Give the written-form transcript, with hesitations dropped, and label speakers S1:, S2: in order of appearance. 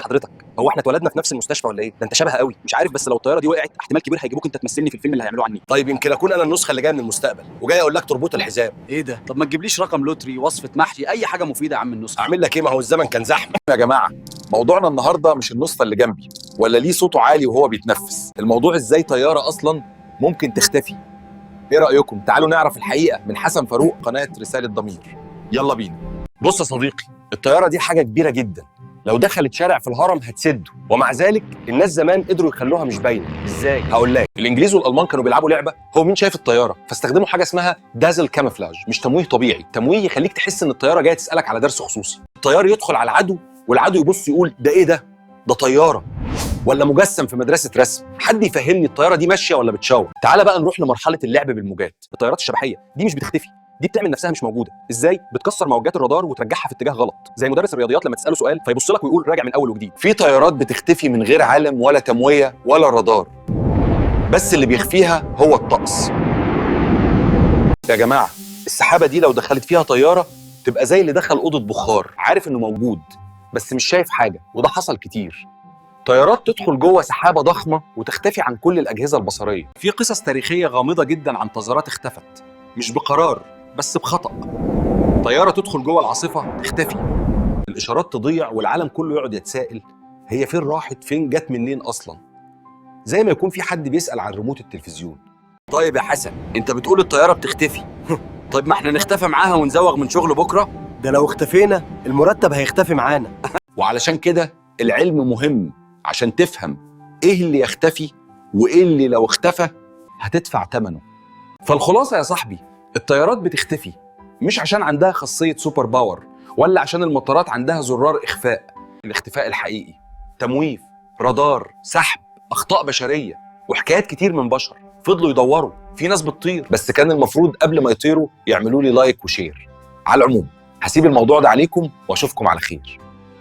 S1: حضرتك، هو احنا اتولدنا في نفس المستشفى ولا ايه؟ ده انت شبه قوي. مش عارف، بس لو الطياره دي وقعت احتمال كبير هيجيبوك انت تمثلني في الفيلم اللي هيعملوه عني.
S2: طيب يمكن اكون انا النسخه اللي جايه من المستقبل وجاي اقول لك تربط الحزام.
S3: ايه ده؟ طب ما تجيبليش رقم لوتري، وصفه محشي، اي حاجه مفيده يا عم النسخه.
S2: اعمل لك ايه؟ ما هو الزمن كان زحمه.
S4: يا جماعه موضوعنا النهارده مش النسخه اللي جنبي ولا ليه صوته عالي وهو بيتنفس، الموضوع ازاي طياره اصلا ممكن تختفي. ايه رايكم؟ تعالوا نعرف الحقيقه من حسن فاروق، قناه رساله ضمير. يلا بينا.
S2: بص يا صديقي، الطياره دي حاجه كبيره جدا، لو دخلت شارع في الهرم هتسده، ومع ذلك الناس زمان قدروا يخلوها مش باينه.
S1: ازاي؟
S2: هقول لك، الانجليز والالمان كانوا بيلعبوا لعبه، هو مين شايف الطياره، فاستخدموا حاجه اسمها دازل كاموفلاج، مش تمويه طبيعي، تمويه يخليك تحس ان الطياره جايه تسالك على درس خصوصي. الطيار يدخل على العدو والعدو يبص يقول ده ايه ده طياره ولا مجسم في مدرسه رسم؟ حد يفهمني الطياره دي ماشيه ولا بتشاور؟ تعال بقى نروح لمرحله اللعب بالموجات.
S1: الطيارات الشبحيه دي مش بتختفي، دي بتعمل نفسها مش موجوده. ازاي؟ بتكسر موجات الرادار وترجعها في اتجاه غلط، زي مدرس الرياضيات لما تساله سؤال فيبص لك ويقول راجع من اول وجديد.
S4: في طيارات بتختفي من غير علم ولا تمويه ولا رادار، بس اللي بيخفيها هو الطقس. يا جماعه السحابه دي لو دخلت فيها طياره تبقى زي اللي دخل اوضه بخار، عارف انه موجود بس مش شايف حاجه، وده حصل كتير. طيارات تدخل جوه سحابه ضخمه وتختفي عن كل الاجهزه البصريه.
S1: في قصص تاريخيه غامضه جدا عن طيارات اختفت، مش بقرار بس بخطأ. طياره تدخل جوه العاصفه تختفي، الاشارات تضيع والعالم كله يقعد يتساءل هي فين راحت، فين جت منين اصلا، زي ما يكون في حد بيسأل عن ريموت التلفزيون.
S3: طيب يا حسن، انت بتقول الطياره بتختفي طيب ما احنا نختفي معاها ونزوغ من شغل بكره؟
S5: ده لو اختفينا المرتب هيختفي معانا.
S4: وعلشان كده العلم مهم، عشان تفهم ايه اللي يختفي وايه اللي لو اختفى هتدفع ثمنه.
S1: فالخلاصه يا صاحبي، الطيارات بتختفي مش عشان عندها خاصيه سوبر باور ولا عشان المطارات عندها زرار اخفاء. الاختفاء الحقيقي تمويف، رادار، سحب، اخطاء بشريه، وحكايات كتير من بشر فضلوا يدوروا. في ناس بتطير
S4: بس كان المفروض قبل ما يطيروا يعملوا لي لايك وشير. على العموم هسيب الموضوع ده عليكم واشوفكم على خير.